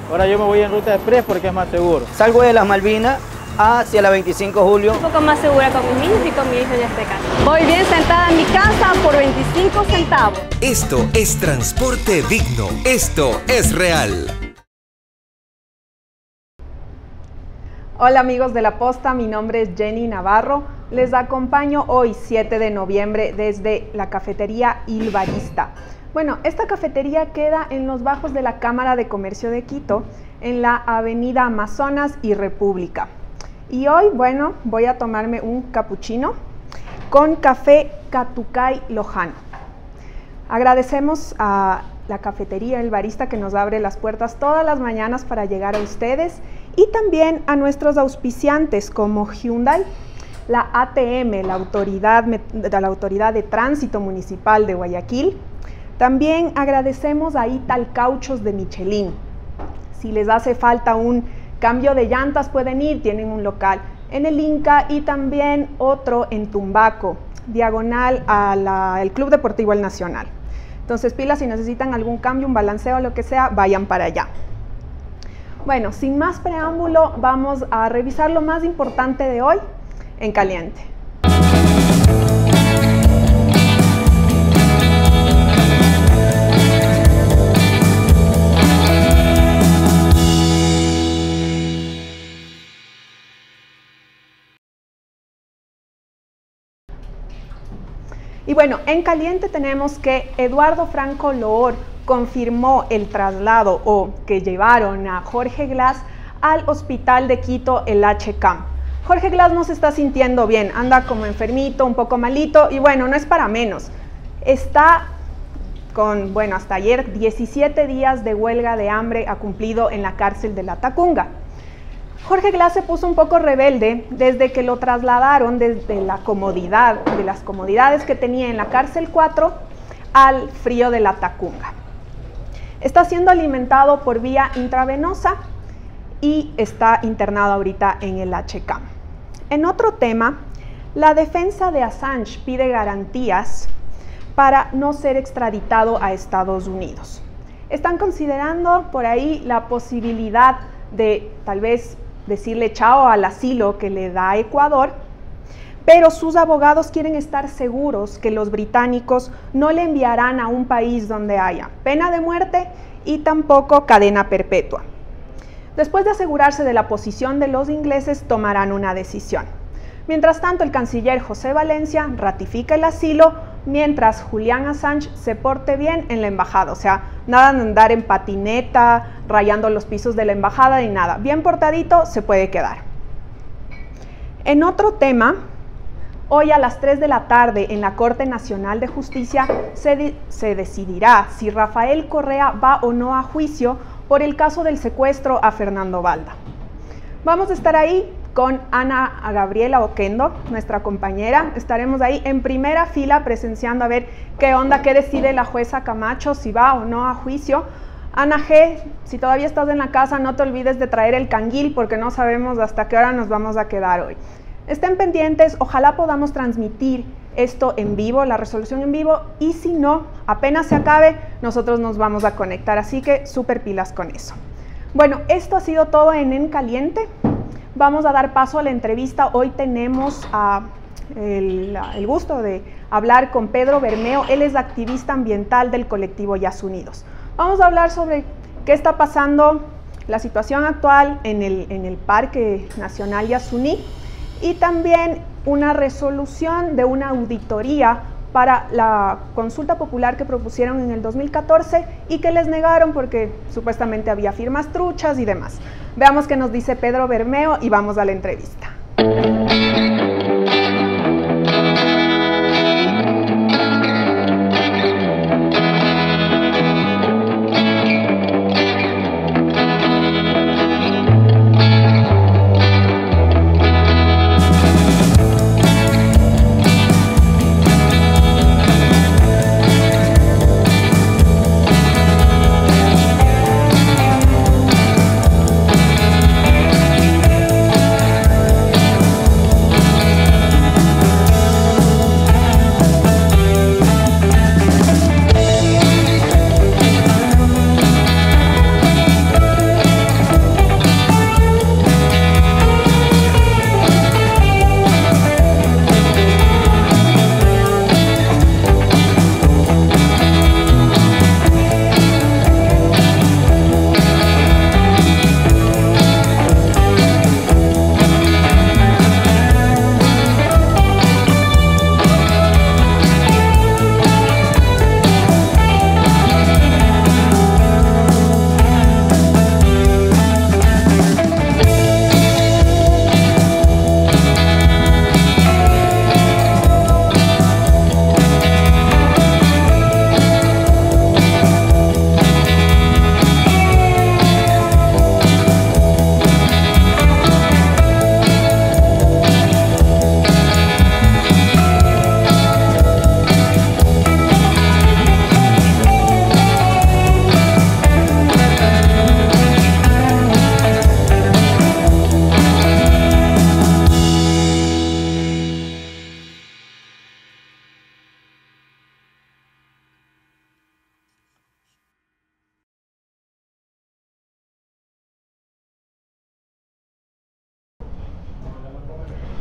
Ahora yo me voy en ruta express porque es más seguro. Salgo de las Malvinas hacia la 25 de julio. Un poco más segura con mis niños y con mi hijo en este caso. Voy bien sentada en mi casa por 25 centavos. Esto es transporte digno. Esto es real. Hola amigos de La Posta, mi nombre es Jenny Navarro. Les acompaño hoy 7 de noviembre desde la cafetería Il Barista. Bueno, esta cafetería queda en los bajos de la Cámara de Comercio de Quito, en la avenida Amazonas y República. Y hoy, bueno, voy a tomarme un capuchino con café Catucay Lojano. Agradecemos a la cafetería El Barista que nos abre las puertas todas las mañanas para llegar a ustedes y también a nuestros auspiciantes como Hyundai, la ATM, la Autoridad de Tránsito Municipal de Guayaquil. También agradecemos a Italcauchos de Michelin. Si les hace falta un cambio de llantas pueden ir, tienen un local en el Inca y también otro en Tumbaco, diagonal al Club Deportivo El Nacional. Entonces pilas, si necesitan algún cambio, un balanceo, lo que sea, vayan para allá. Bueno, sin más preámbulo, vamos a revisar lo más importante de hoy en Caliente. Y bueno, en Caliente tenemos que Eduardo Franco Loor confirmó el traslado o que llevaron a Jorge Glass al hospital de Quito, el HCAM. Jorge Glass no se está sintiendo bien, anda como enfermito, un poco malito y bueno, no es para menos. Está con, bueno, hasta ayer 17 días de huelga de hambre ha cumplido en la cárcel de La Tacunga. Jorge Glass se puso un poco rebelde desde que lo trasladaron desde la comodidad, de las comodidades que tenía en la cárcel 4 al frío de La Tacunga. Está siendo alimentado por vía intravenosa y está internado ahorita en el HCAM. En otro tema, la defensa de Assange pide garantías para no ser extraditado a Estados Unidos. Están considerando por ahí la posibilidad de tal vez decirle chao al asilo que le da Ecuador, pero sus abogados quieren estar seguros que los británicos no le enviarán a un país donde haya pena de muerte y tampoco cadena perpetua. Después de asegurarse de la posición de los ingleses, tomarán una decisión. Mientras tanto, el canciller José Valencia ratifica el asilo, mientras Julian Assange se porte bien en la embajada. O sea, nada de andar en patineta, rayando los pisos de la embajada ni nada. Bien portadito, se puede quedar. En otro tema, hoy a las 3 de la tarde en la Corte Nacional de Justicia se decidirá si Rafael Correa va o no a juicio por el caso del secuestro a Fernando Balda. Vamos a estar ahí con Ana Gabriela Oquendo, nuestra compañera. Estaremos ahí en primera fila presenciando a ver qué onda, qué decide la jueza Camacho, si va o no a juicio. Ana G, si todavía estás en la casa, no te olvides de traer el canguil porque no sabemos hasta qué hora nos vamos a quedar hoy. Estén pendientes, ojalá podamos transmitir esto en vivo, la resolución en vivo, y si no, apenas se acabe, nosotros nos vamos a conectar, así que súper pilas con eso. Bueno, esto ha sido todo en Caliente. Vamos a dar paso a la entrevista. Hoy tenemos el gusto de hablar con Pedro Bermeo. Él es activista ambiental del colectivo Yas Unidos. Vamos a hablar sobre qué está pasando, la situación actual en el Parque Nacional Yasuní y también una resolución de una auditoría para la consulta popular que propusieron en el 2014 y que les negaron porque supuestamente había firmas truchas y demás. Veamos qué nos dice Pedro Bermeo y vamos a la entrevista.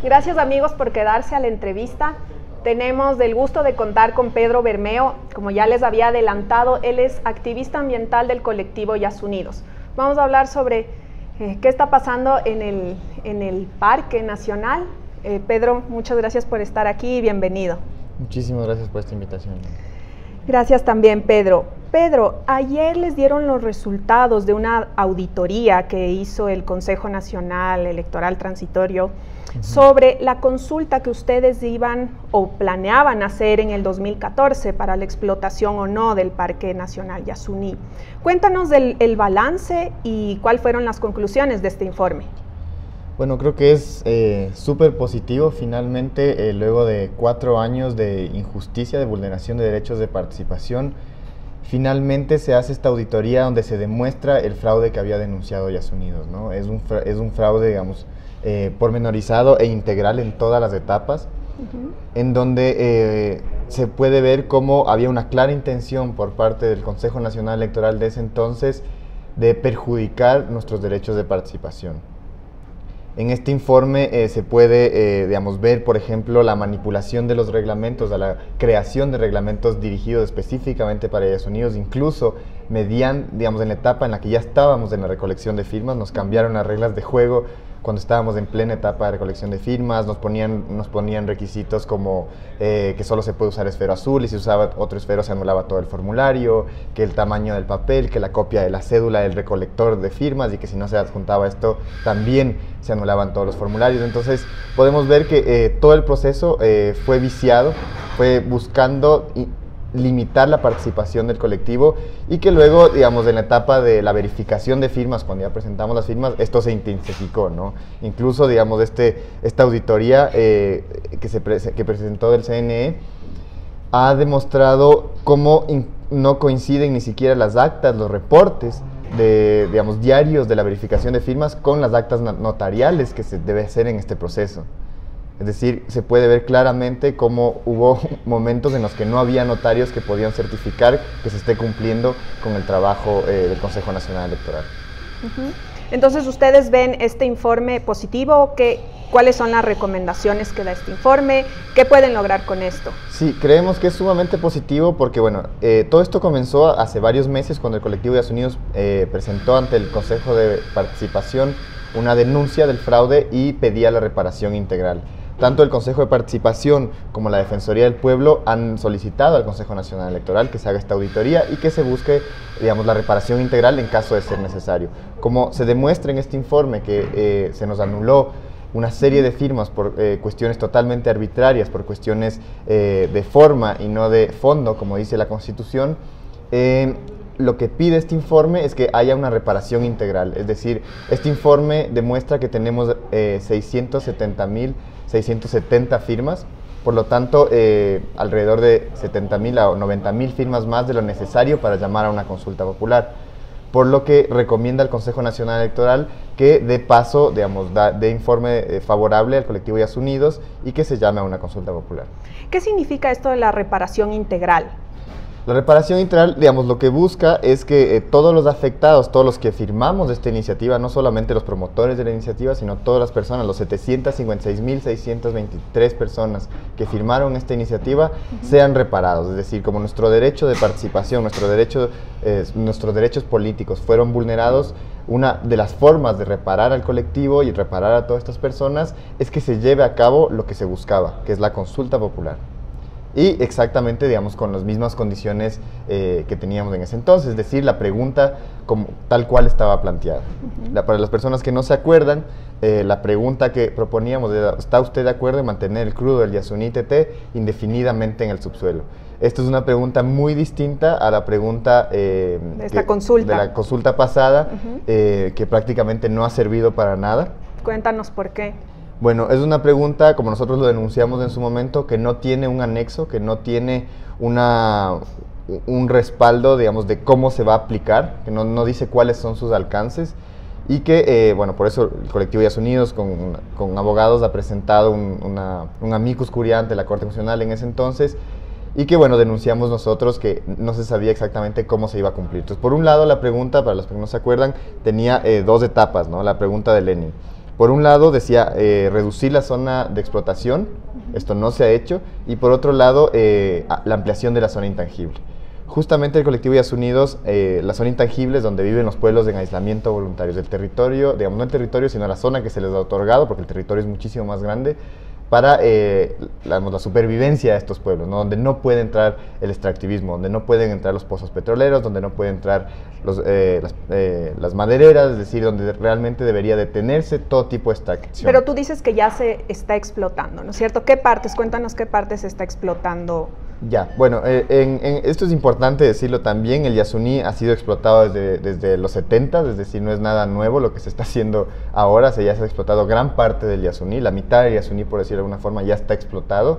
Gracias amigos por quedarse a la entrevista. Tenemos el gusto de contar con Pedro Bermeo. Como ya les había adelantado, él es activista ambiental del colectivo Yasunidos. Vamos a hablar sobre qué está pasando en el Parque Nacional. Pedro, muchas gracias por estar aquí y bienvenido. Muchísimas gracias por esta invitación. Gracias también, Pedro. Pedro, ayer les dieron los resultados de una auditoría que hizo el Consejo Nacional Electoral Transitorio sobre la consulta que ustedes iban o planeaban hacer en el 2014 para la explotación o no del Parque Nacional Yasuní. Cuéntanos el balance y cuáles fueron las conclusiones de este informe. Bueno, creo que es súper positivo finalmente, luego de 4 años de injusticia, de vulneración de derechos de participación, finalmente se hace esta auditoría donde se demuestra el fraude que había denunciado Yasunidos, ¿no? Es un fraude, digamos, pormenorizado e integral en todas las etapas, en donde se puede ver cómo había una clara intención por parte del Consejo Nacional Electoral de ese entonces de perjudicar nuestros derechos de participación. En este informe se puede, digamos, ver, por ejemplo, la manipulación de los reglamentos, a la creación de reglamentos dirigidos específicamente para Yasunidos, incluso digamos, en la etapa en la que ya estábamos en la recolección de firmas, nos cambiaron las reglas de juego cuando estábamos en plena etapa de recolección de firmas, nos ponían requisitos como que solo se puede usar esfero azul y si usaba otro esfero se anulaba todo el formulario, que el tamaño del papel, que la copia de la cédula del recolector de firmas y que si no se adjuntaba esto también se anulaban todos los formularios. Entonces podemos ver que todo el proceso fue viciado, fue buscando limitar la participación del colectivo y que luego, digamos, en la etapa de la verificación de firmas, cuando ya presentamos las firmas, esto se intensificó, ¿no? Incluso, digamos, esta auditoría que presentó del CNE ha demostrado cómo no coinciden ni siquiera las actas, los reportes digamos, diarios de la verificación de firmas con las actas notariales que se debe hacer en este proceso. Es decir, se puede ver claramente cómo hubo momentos en los que no había notarios que podían certificar que se esté cumpliendo con el trabajo del Consejo Nacional Electoral. Entonces, ¿ustedes ven este informe positivo? ¿Cuáles son las recomendaciones que da este informe? ¿Qué pueden lograr con esto? Sí, creemos que es sumamente positivo porque, bueno, todo esto comenzó hace varios meses cuando el colectivo Yasunidos presentó ante el Consejo de Participación una denuncia del fraude y pedía la reparación integral. Tanto el Consejo de Participación como la Defensoría del Pueblo han solicitado al Consejo Nacional Electoral que se haga esta auditoría y que se busque, digamos, la reparación integral en caso de ser necesario. Como se demuestra en este informe que se nos anuló una serie de firmas por cuestiones totalmente arbitrarias, por cuestiones de forma y no de fondo, como dice la Constitución, lo que pide este informe es que haya una reparación integral. Es decir, este informe demuestra que tenemos 670 firmas, por lo tanto, alrededor de 70.000 o 90.000 firmas más de lo necesario para llamar a una consulta popular. Por lo que recomienda al Consejo Nacional Electoral que dé paso, digamos, dé informe favorable al colectivo Yasunidos y que se llame a una consulta popular. ¿Qué significa esto de la reparación integral? La reparación integral, digamos, lo que busca es que todos los afectados, todos los que firmamos esta iniciativa, no solamente los promotores de la iniciativa, sino todas las personas, los 756.623 personas que firmaron esta iniciativa, sean reparados. Es decir, como nuestro derecho de participación, nuestros derechos políticos fueron vulnerados, una de las formas de reparar al colectivo y reparar a todas estas personas es que se lleve a cabo lo que se buscaba, que es la consulta popular. Y exactamente, digamos, con las mismas condiciones que teníamos en ese entonces, es decir, la pregunta tal cual estaba planteada. Para las personas que no se acuerdan, la pregunta que proponíamos era: ¿está usted de acuerdo en mantener el crudo del Yasuní TT indefinidamente en el subsuelo? Esta es una pregunta muy distinta a la pregunta de la consulta pasada, que prácticamente no ha servido para nada. Cuéntanos por qué. Bueno, es una pregunta, como nosotros lo denunciamos en su momento, que no tiene un anexo, que no tiene un respaldo, digamos, de cómo se va a aplicar, que no dice cuáles son sus alcances, y que, bueno, por eso el colectivo Yasunidos con abogados ha presentado un amicus curiae ante la Corte Constitucional en ese entonces, y que, bueno, denunciamos nosotros que no se sabía exactamente cómo se iba a cumplir. Entonces, por un lado, la pregunta, para los que no se acuerdan, tenía 2 etapas, ¿no? La pregunta de Lenin. Por un lado decía reducir la zona de explotación, esto no se ha hecho, y por otro lado la ampliación de la zona intangible. Justamente el colectivo Días Unidos, la zona intangible es donde viven los pueblos en aislamiento voluntarios del territorio, digamos no el territorio, sino la zona que se les ha otorgado, porque el territorio es muchísimo más grande, para la supervivencia de estos pueblos, ¿no? Donde no puede entrar el extractivismo, donde no pueden entrar los pozos petroleros, donde no pueden entrar las madereras, es decir, donde realmente debería detenerse todo tipo de extracción. Pero tú dices que ya se está explotando, ¿no es cierto? ¿Qué partes? Cuéntanos qué partes se está explotando. Ya, bueno, esto es importante decirlo también, el Yasuní ha sido explotado desde los 70, es decir, no es nada nuevo lo que se está haciendo ahora, ya se ha explotado gran parte del Yasuní, la mitad del Yasuní, por decirlo de alguna forma, ya está explotado,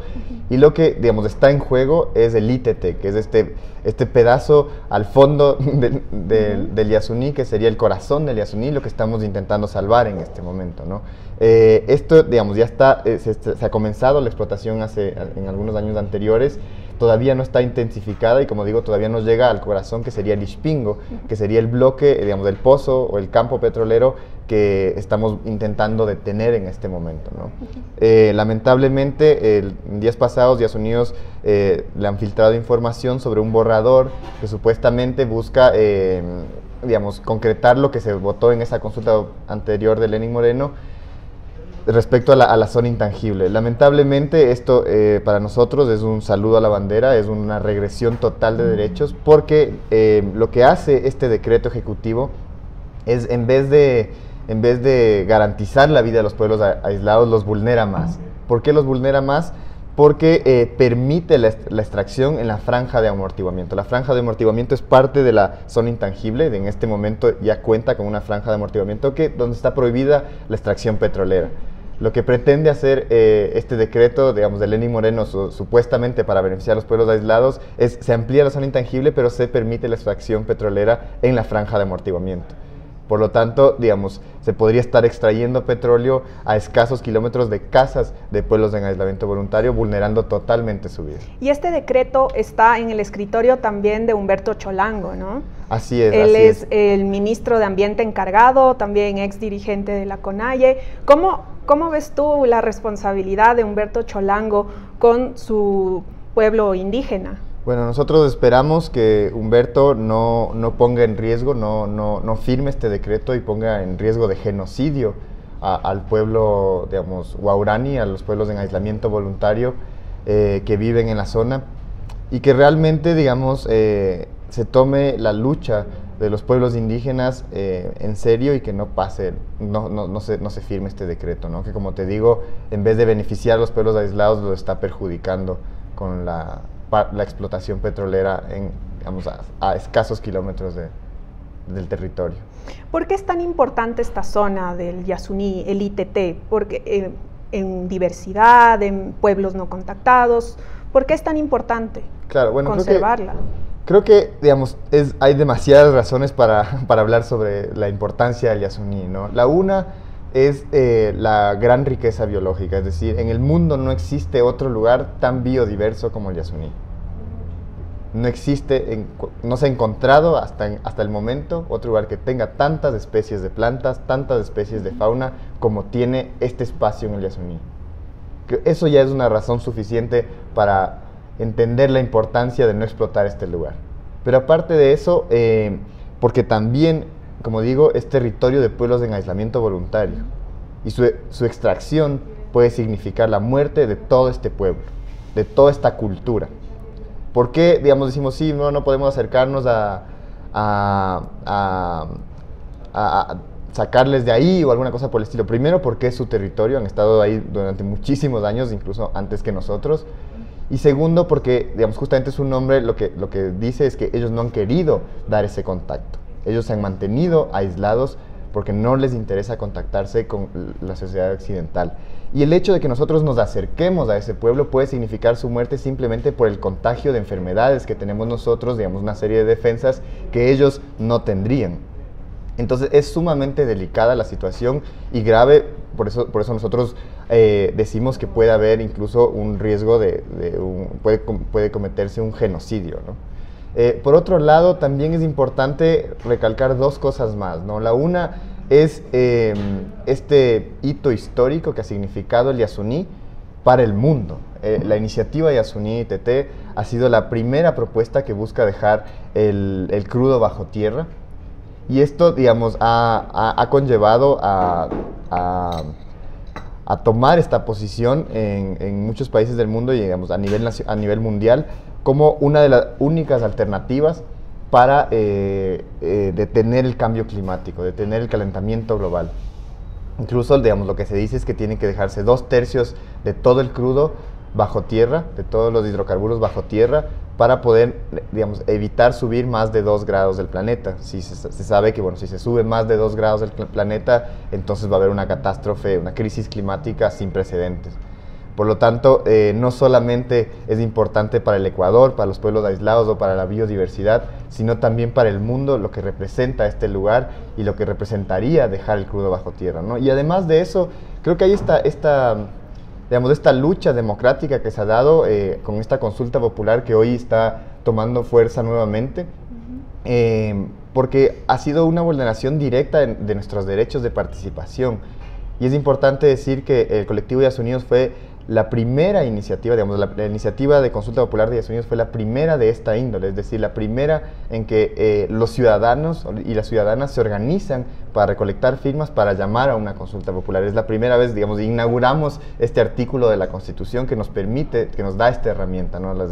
y lo que, digamos, está en juego es el ITT, que es este pedazo al fondo del Yasuní, que sería el corazón del Yasuní, lo que estamos intentando salvar en este momento, ¿no? Esto, digamos, ya está, se ha comenzado la explotación en algunos años anteriores, todavía no está intensificada y, como digo, todavía no llega al corazón, que sería el Ixpingo, que sería el bloque, digamos, del pozo o el campo petrolero que estamos intentando detener en este momento, ¿no? Lamentablemente, en días pasados, Días Unidos le han filtrado información sobre un borrador que supuestamente busca, digamos, concretar lo que se votó en esa consulta anterior de Lenín Moreno, respecto a la zona intangible. Lamentablemente esto para nosotros es un saludo a la bandera, es una regresión total de derechos, porque lo que hace este decreto ejecutivo es, en vez de garantizar la vida de los pueblos aislados, los vulnera más. ¿Por qué los vulnera más? Porque permite la extracción en la franja de amortiguamiento. La franja de amortiguamiento es parte de la zona intangible, en este momento ya cuenta con una franja de amortiguamiento donde está prohibida la extracción petrolera. Lo que pretende hacer este decreto, digamos, de Lenín Moreno, supuestamente para beneficiar a los pueblos aislados, se amplía la zona intangible, pero se permite la extracción petrolera en la franja de amortiguamiento. Por lo tanto, digamos, se podría estar extrayendo petróleo a escasos kilómetros de casas de pueblos en aislamiento voluntario, vulnerando totalmente su vida. Y este decreto está en el escritorio también de Humberto Cholango, ¿no? Así es. Él es el ministro de Ambiente encargado, también ex dirigente de la CONAIE. ¿Cómo ves tú la responsabilidad de Humberto Cholango con su pueblo indígena? Bueno, nosotros esperamos que Humberto no ponga en riesgo, no firme este decreto y ponga en riesgo de genocidio al pueblo, digamos, Huaurani, a los pueblos en aislamiento voluntario que viven en la zona, y que realmente, digamos, se tome la lucha de los pueblos indígenas en serio y que no se firme este decreto, ¿no? Que, como te digo, en vez de beneficiar a los pueblos aislados, los está perjudicando con la explotación petrolera digamos, a escasos kilómetros del territorio. ¿Por qué es tan importante esta zona del Yasuní, el ITT? Porque en diversidad, en pueblos no contactados, ¿por qué es tan importante conservarla? Creo que digamos, hay demasiadas razones para hablar sobre la importancia del Yasuní, ¿no? La una es la gran riqueza biológica, es decir, en el mundo no existe otro lugar tan biodiverso como el Yasuní. No existe, no se ha encontrado hasta el momento otro lugar que tenga tantas especies de plantas, tantas especies de fauna como tiene este espacio en el Yasuní. Eso ya es una razón suficiente para entender la importancia de no explotar este lugar. Pero aparte de eso, porque también, como digo, es territorio de pueblos en aislamiento voluntario, y su extracción puede significar la muerte de todo este pueblo, de toda esta cultura. ¿Por qué, digamos, decimos, sí, no podemos acercarnos a sacarles de ahí o alguna cosa por el estilo? Primero, porque es su territorio, han estado ahí durante muchísimos años, incluso antes que nosotros. Y segundo, porque, digamos, justamente su nombre lo que dice es que ellos no han querido dar ese contacto. Ellos se han mantenido aislados porque no les interesa contactarse con la sociedad occidental. Y el hecho de que nosotros nos acerquemos a ese pueblo puede significar su muerte simplemente por el contagio de enfermedades que tenemos nosotros, digamos, una serie de defensas que ellos no tendrían. Entonces es sumamente delicada la situación y grave, por eso nosotros decimos que puede haber incluso un riesgo puede cometerse un genocidio, ¿no? Por otro lado, también es importante recalcar dos cosas más, ¿no? La una es este hito histórico que ha significado el Yasuní para el mundo. La iniciativa Yasuní ITT ha sido la primera propuesta que busca dejar el crudo bajo tierra, y esto, digamos, ha conllevado a tomar esta posición en muchos países del mundo y, digamos, a nivel mundial, como una de las únicas alternativas para detener el cambio climático, detener el calentamiento global. Incluso, digamos, lo que se dice es que tienen que dejarse 2/3 de todo el crudo bajo tierra, de todos los hidrocarburos bajo tierra, para poder, digamos, evitar subir más de 2 grados del planeta. Si se sabe que, bueno, si se sube más de 2 grados del planeta, entonces va a haber una catástrofe, una crisis climática sin precedentes. Por lo tanto, no solamente es importante para el Ecuador, para los pueblos aislados o para la biodiversidad, sino también para el mundo, lo que representa este lugar y lo que representaría dejar el crudo bajo tierra, ¿no? Y además de eso, creo que hay esta lucha democrática que se ha dado con esta consulta popular que hoy está tomando fuerza nuevamente, porque ha sido una vulneración directa de nuestros derechos de participación. Y es importante decir que el colectivo Yasunidos fue la primera iniciativa, digamos, la iniciativa de consulta popular de Yasunidos fue la primera de esta índole, es decir, la primera en que los ciudadanos y las ciudadanas se organizan para recolectar firmas para llamar a una consulta popular. Es la primera vez, digamos, inauguramos este artículo de la Constitución que nos permite, que nos da esta herramienta, ¿no? La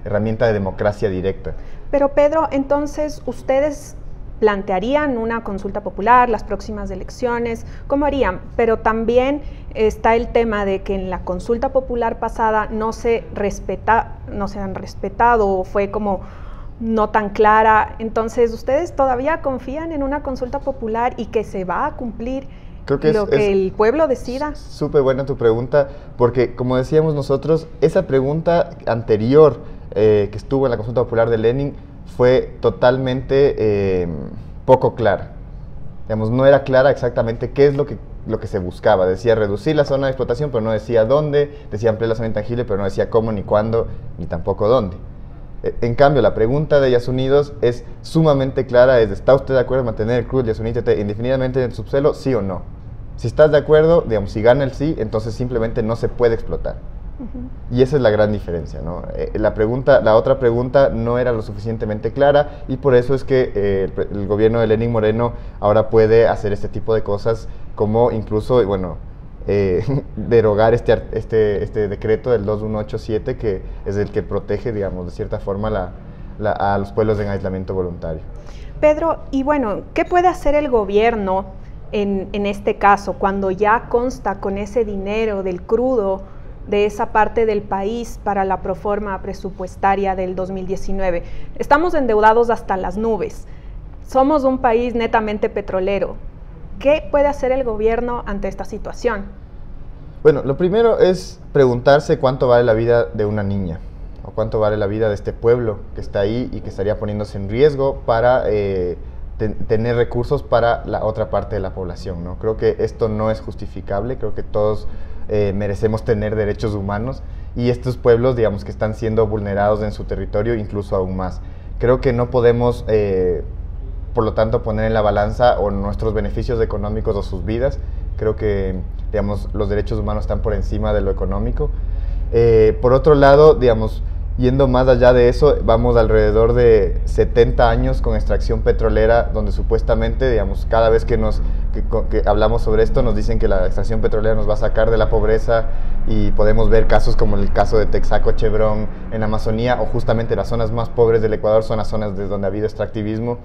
herramienta de democracia directa. Pero Pedro, entonces, ¿ustedes plantearían una consulta popular, las próximas elecciones? ¿Cómo harían? Pero también está el tema de que en la consulta popular pasada no se han respetado, o fue como no tan clara. Entonces, ¿ustedes todavía confían en una consulta popular y que se va a cumplir lo que el pueblo decida? Súper buena tu pregunta, porque como decíamos nosotros, esa pregunta anterior que estuvo en la consulta popular de Lenin fue totalmente poco clara. Digamos, no era clara exactamente qué es lo que se buscaba. Decía reducir la zona de explotación, pero no decía dónde, decía ampliar la zona intangible, pero no decía cómo, ni cuándo, ni tampoco dónde. En cambio, la pregunta de Yasunidos es sumamente clara, ¿está usted de acuerdo en mantener el crudo Yasuní ITT indefinidamente en el subsuelo, sí o no? Si estás de acuerdo, digamos, si gana el sí, entonces simplemente no se puede explotar. Y esa es la gran diferencia, ¿no? La otra pregunta no era lo suficientemente clara, y por eso es que el gobierno de Lenín Moreno ahora puede hacer este tipo de cosas, como incluso, bueno, derogar este decreto del 2187, que es el que protege, digamos, de cierta forma a los pueblos en aislamiento voluntario. Pedro, y bueno, ¿qué puede hacer el gobierno en este caso, cuando ya consta con ese dinero del crudo de esa parte del país para la proforma presupuestaria del 2019? Estamos endeudados hasta las nubes, somos un país netamente petrolero. ¿Qué puede hacer el gobierno ante esta situación? Bueno, lo primero es preguntarse cuánto vale la vida de una niña, o cuánto vale la vida de este pueblo que está ahí y que estaría poniéndose en riesgo para tener recursos para la otra parte de la población, ¿no? Creo que esto no es justificable, creo que todos merecemos tener derechos humanos, y estos pueblos, digamos, que están siendo vulnerados en su territorio incluso aún más. Creo que no podemos, por lo tanto, poner en la balanza o nuestros beneficios económicos o sus vidas. Creo que, digamos, los derechos humanos están por encima de lo económico. Por otro lado, digamos, yendo más allá de eso, vamos alrededor de 70 años con extracción petrolera, donde supuestamente, digamos, cada vez que hablamos sobre esto, nos dicen que la extracción petrolera nos va a sacar de la pobreza, y podemos ver casos como el caso de Texaco Chevron en Amazonía, o justamente las zonas más pobres del Ecuador son las zonas donde ha habido extractivismo.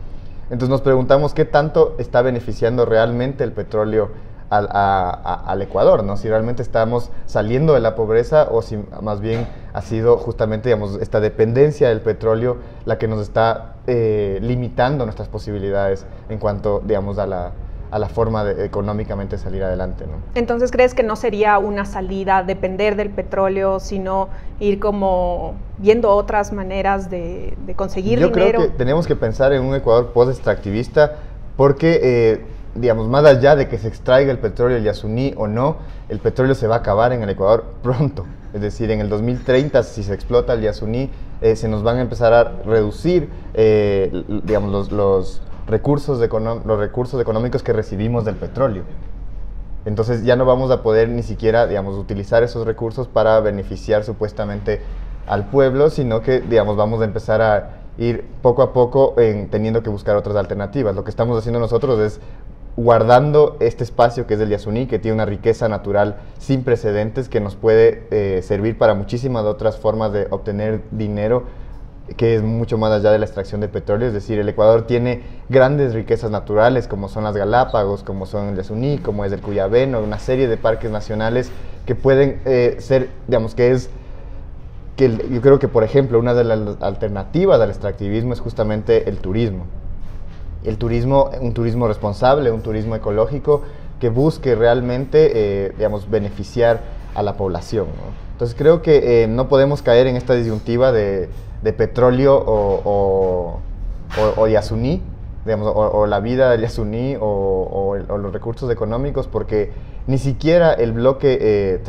Entonces nos preguntamos qué tanto está beneficiando realmente el petróleo al Ecuador, ¿no? Si realmente estamos saliendo de la pobreza, o si más bien ha sido justamente, digamos, esta dependencia del petróleo la que nos está limitando nuestras posibilidades en cuanto, digamos, a la forma de económicamente salir adelante, ¿no? Entonces, ¿crees que no sería una salida depender del petróleo, sino ir como viendo otras maneras de conseguir dinero? Yo creo que tenemos que pensar en un Ecuador post-extractivista, porque digamos, más allá de que se extraiga el petróleo del Yasuní o no, el petróleo se va a acabar en el Ecuador pronto. Es decir, en el 2030, si se explota el Yasuní, se nos van a empezar a reducir, digamos, los los recursos económicos que recibimos del petróleo. Entonces ya no vamos a poder ni siquiera, digamos, utilizar esos recursos para beneficiar supuestamente al pueblo, sino que, digamos, vamos a empezar a ir poco a poco teniendo que buscar otras alternativas. Lo que estamos haciendo nosotros es guardando este espacio que es el Yasuní, que tiene una riqueza natural sin precedentes, que nos puede servir para muchísimas otras formas de obtener dinero, que es mucho más allá de la extracción de petróleo. Es decir, el Ecuador tiene grandes riquezas naturales, como son las Galápagos, como son el Yasuní, como es el Cuyabeno, una serie de parques nacionales que pueden ser, digamos, yo creo que, por ejemplo, una de las alternativas al extractivismo es justamente el turismo. El turismo, un turismo responsable, un turismo ecológico que busque realmente, digamos, beneficiar a la población, ¿no? Entonces creo que no podemos caer en esta disyuntiva de petróleo o Yasuní, digamos, o la vida del Yasuní o los recursos económicos, porque ni siquiera el bloque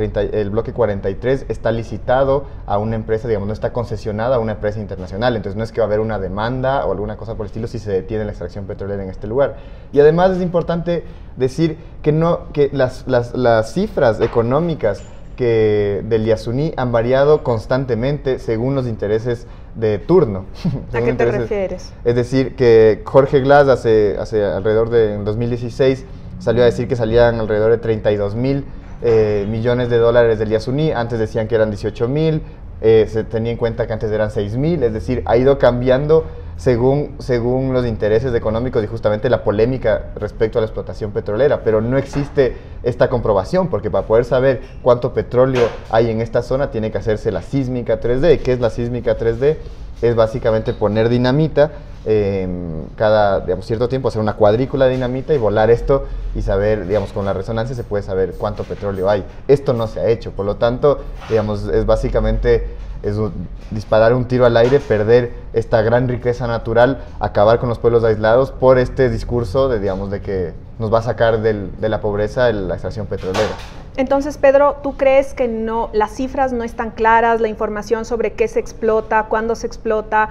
43 está licitado a una empresa, digamos, no está concesionada a una empresa internacional. Entonces no es que va a haber una demanda o alguna cosa por el estilo si se detiene la extracción petrolera en este lugar. Y además es importante decir que las cifras económicas del Yasuní han variado constantemente según los intereses de turno. ¿A qué te refieres? Es decir, que Jorge Glass hace alrededor de 2016 salió a decir que salían alrededor de 32.000 millones de dólares del Yasuní. Antes decían que eran 18.000, se tenía en cuenta que antes eran 6.000, es decir, ha ido cambiando según los intereses económicos y justamente la polémica respecto a la explotación petrolera, pero no existe esta comprobación, porque para poder saber cuánto petróleo hay en esta zona tiene que hacerse la sísmica 3D. ¿Qué es la sísmica 3D? Es básicamente poner dinamita cada, digamos, cierto tiempo, hacer una cuadrícula de dinamita y volar esto y saber, digamos, con la resonancia se puede saber cuánto petróleo hay. Esto no se ha hecho, por lo tanto, digamos, es básicamente disparar un tiro al aire, perder esta gran riqueza natural, acabar con los pueblos aislados por este discurso de que nos va a sacar de la pobreza la extracción petrolera. Entonces, Pedro, ¿tú crees que las cifras no están claras, la información sobre qué se explota, cuándo se explota,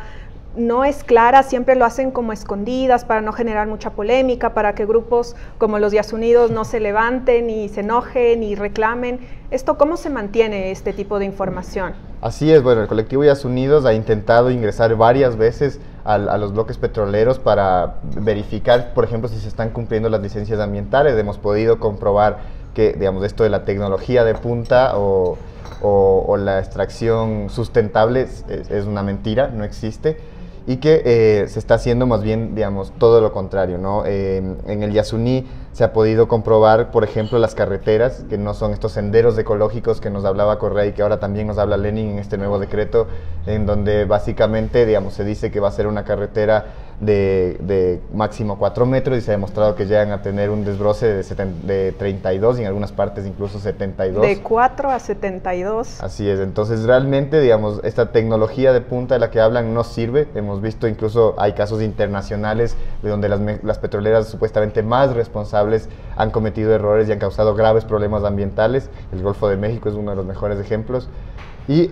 no es clara, siempre lo hacen como escondidas para no generar mucha polémica, para que grupos como los Yasunidos no se levanten y se enojen y reclamen? ¿Cómo se mantiene este tipo de información? Así es, bueno, el colectivo Yasunidos ha intentado ingresar varias veces a los bloques petroleros para verificar, por ejemplo, si se están cumpliendo las licencias ambientales. Hemos podido comprobar que, digamos, esto de la tecnología de punta o la extracción sustentable es una mentira, no existe, y que se está haciendo más bien, digamos, todo lo contrario, ¿no? En el Yasuní se ha podido comprobar, por ejemplo, las carreteras, que no son estos senderos ecológicos que nos hablaba Correa y que ahora también nos habla Lenin en este nuevo decreto, en donde básicamente, digamos, se dice que va a ser una carretera de máximo 4 metros y se ha demostrado que llegan a tener un desbroce de 32 y en algunas partes incluso 72. De 4 a 72. Así es, entonces realmente, digamos, esta tecnología de punta de la que hablan no sirve. Hemos visto incluso, hay casos internacionales de donde las petroleras supuestamente más responsables han cometido errores y han causado graves problemas ambientales. El Golfo de México es uno de los mejores ejemplos. Y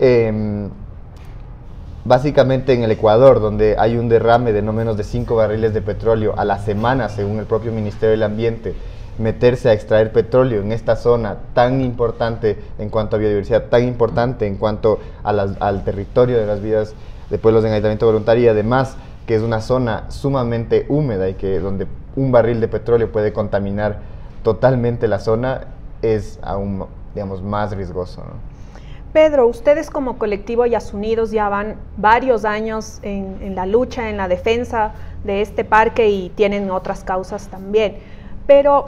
básicamente en el Ecuador, donde hay un derrame de no menos de 5 barriles de petróleo a la semana, según el propio Ministerio del Ambiente, meterse a extraer petróleo en esta zona tan importante en cuanto a biodiversidad, tan importante en cuanto al territorio de las vidas de pueblos en aislamiento voluntario, y además que es una zona sumamente húmeda y que donde un barril de petróleo puede contaminar totalmente la zona, es aún, digamos, más riesgoso, ¿no? Pedro, ustedes como colectivo Yasunidos ya van varios años en la lucha, en la defensa de este parque y tienen otras causas también. Pero,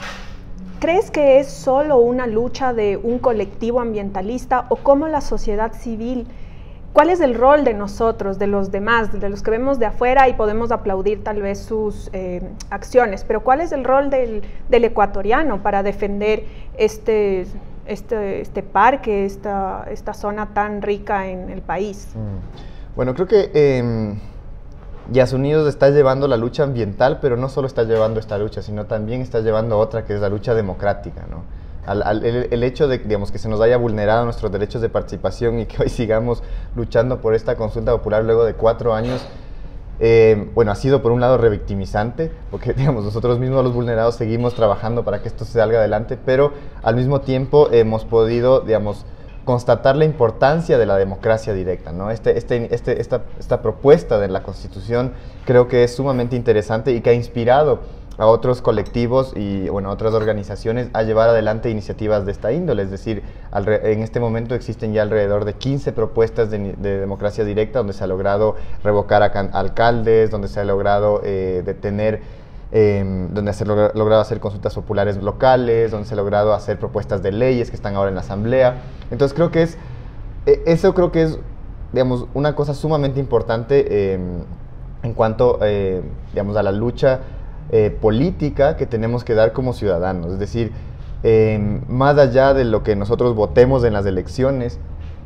¿crees que es solo una lucha de un colectivo ambientalista o cómo la sociedad civil? ¿Cuál es el rol de nosotros, de los demás, de los que vemos de afuera y podemos aplaudir tal vez sus acciones? Pero ¿cuál es el rol del ecuatoriano para defender este parque, esta zona tan rica en el país? Bueno, creo que Yasunidos está llevando la lucha ambiental, pero no solo está llevando esta lucha, sino también está llevando otra, que es la lucha democrática, ¿no? El hecho de, digamos, que se nos haya vulnerado nuestros derechos de participación y que hoy sigamos luchando por esta consulta popular luego de 4 años, bueno, ha sido por un lado revictimizante, porque digamos, nosotros mismos los vulnerados seguimos trabajando para que esto salga adelante, pero al mismo tiempo hemos podido, digamos, constatar la importancia de la democracia directa, ¿no? Esta propuesta de la Constitución creo que es sumamente interesante y que ha inspirado a otros colectivos y bueno, a otras organizaciones a llevar adelante iniciativas de esta índole. Es decir, en este momento existen ya alrededor de 15 propuestas de democracia directa donde se ha logrado revocar a alcaldes, donde se ha logrado detener, donde se ha logrado hacer consultas populares locales, donde se ha logrado hacer propuestas de leyes que están ahora en la Asamblea. Entonces creo que eso creo que es, digamos, una cosa sumamente importante en cuanto, digamos, a la lucha política que tenemos que dar como ciudadanos. Es decir, más allá de lo que nosotros votemos en las elecciones,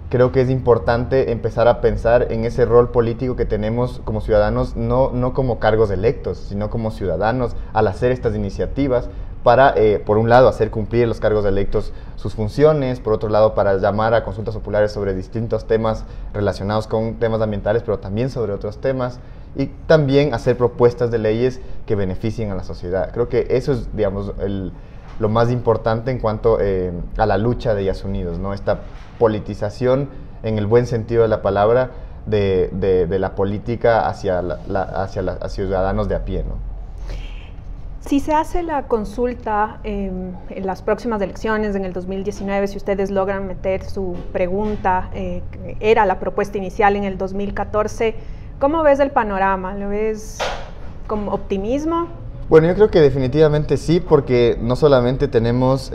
creo que es importante empezar a pensar en ese rol político que tenemos como ciudadanos, no como cargos electos, sino como ciudadanos al hacer estas iniciativas para, por un lado, hacer cumplir los cargos electos sus funciones, por otro lado, para llamar a consultas populares sobre distintos temas relacionados con temas ambientales, pero también sobre otros temas, y también hacer propuestas de leyes que beneficien a la sociedad. Creo que eso es, digamos, lo más importante en cuanto a la lucha de Yasunidos, ¿no? Esta politización, en el buen sentido de la palabra, de la política hacia ciudadanos de a pie, ¿no? Si se hace la consulta en las próximas elecciones, en el 2019, si ustedes logran meter su pregunta, que era la propuesta inicial en el 2014, ¿cómo ves el panorama? ¿Lo ves con optimismo? Bueno, yo creo que definitivamente sí, porque no solamente tenemos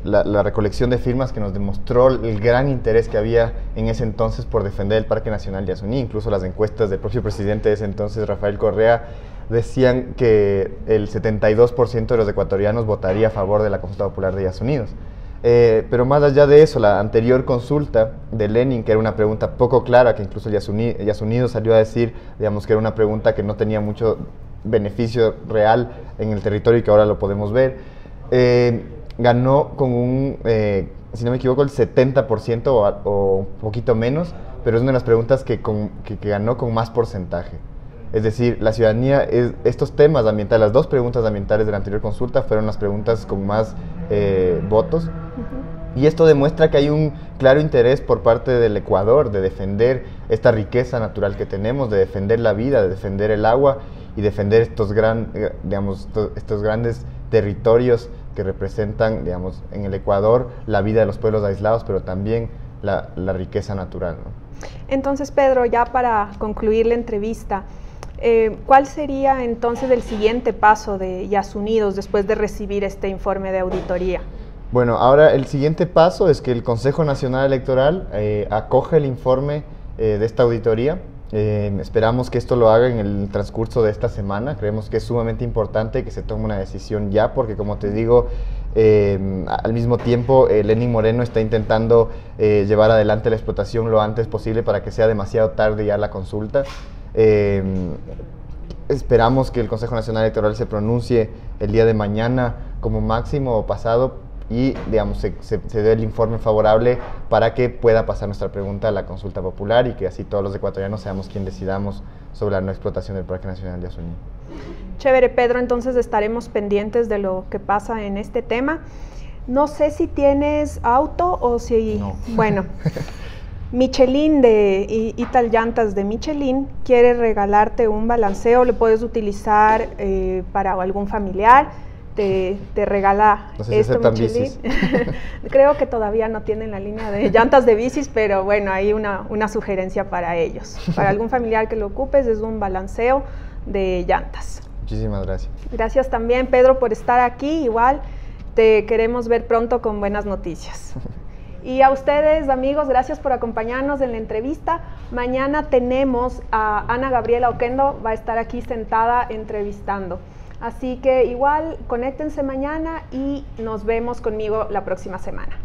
la recolección de firmas que nos demostró el gran interés que había en ese entonces por defender el Parque Nacional Yasuní, incluso las encuestas del propio presidente de ese entonces, Rafael Correa, decían que el 72% de los ecuatorianos votaría a favor de la consulta popular de Yasunidos. Pero más allá de eso, la anterior consulta de Lenin, que era una pregunta poco clara, que incluso Yasunidos salió a decir, digamos, que era una pregunta que no tenía mucho beneficio real en el territorio y que ahora lo podemos ver, ganó con un, si no me equivoco, el 70% o un poquito menos, pero es una de las preguntas que ganó con más porcentaje. Es decir, la ciudadanía, estos temas ambientales, las dos preguntas ambientales de la anterior consulta fueron las preguntas con más votos. Y esto demuestra que hay un claro interés por parte del Ecuador de defender esta riqueza natural que tenemos, de defender la vida, de defender el agua y defender estos grandes territorios que representan, digamos, en el Ecuador la vida de los pueblos aislados, pero también la riqueza natural, ¿no? Entonces, Pedro, ya para concluir la entrevista, ¿cuál sería entonces el siguiente paso de Yasunidos después de recibir este informe de auditoría? Bueno, ahora el siguiente paso es que el Consejo Nacional Electoral acoge el informe de esta auditoría. Esperamos que esto lo haga en el transcurso de esta semana. Creemos que es sumamente importante que se tome una decisión ya, porque como te digo, al mismo tiempo Lenín Moreno está intentando llevar adelante la explotación lo antes posible para que sea demasiado tarde ya la consulta. Esperamos que el Consejo Nacional Electoral se pronuncie el día de mañana como máximo o pasado y, digamos, se dé el informe favorable para que pueda pasar nuestra pregunta a la consulta popular y que así todos los ecuatorianos seamos quien decidamos sobre la no explotación del Parque Nacional de Yasuní. Chévere, Pedro, entonces estaremos pendientes de lo que pasa en este tema. No sé si tienes auto o si... No. Bueno, Michelin de Ital Llantas de Michelin quiere regalarte un balanceo, lo puedes utilizar para algún familiar. Te regala no sé si esto Michelin. Creo que todavía no tienen la línea de llantas de bicis, pero bueno, hay una sugerencia para ellos. Para algún familiar que lo ocupes, es un balanceo de llantas. Muchísimas gracias. Gracias también, Pedro, por estar aquí. Igual te queremos ver pronto con buenas noticias. Y a ustedes, amigos, gracias por acompañarnos en la entrevista. Mañana tenemos a Ana Gabriela Oquendo, va a estar aquí sentada entrevistando. Así que igual, conéctense mañana y nos vemos conmigo la próxima semana.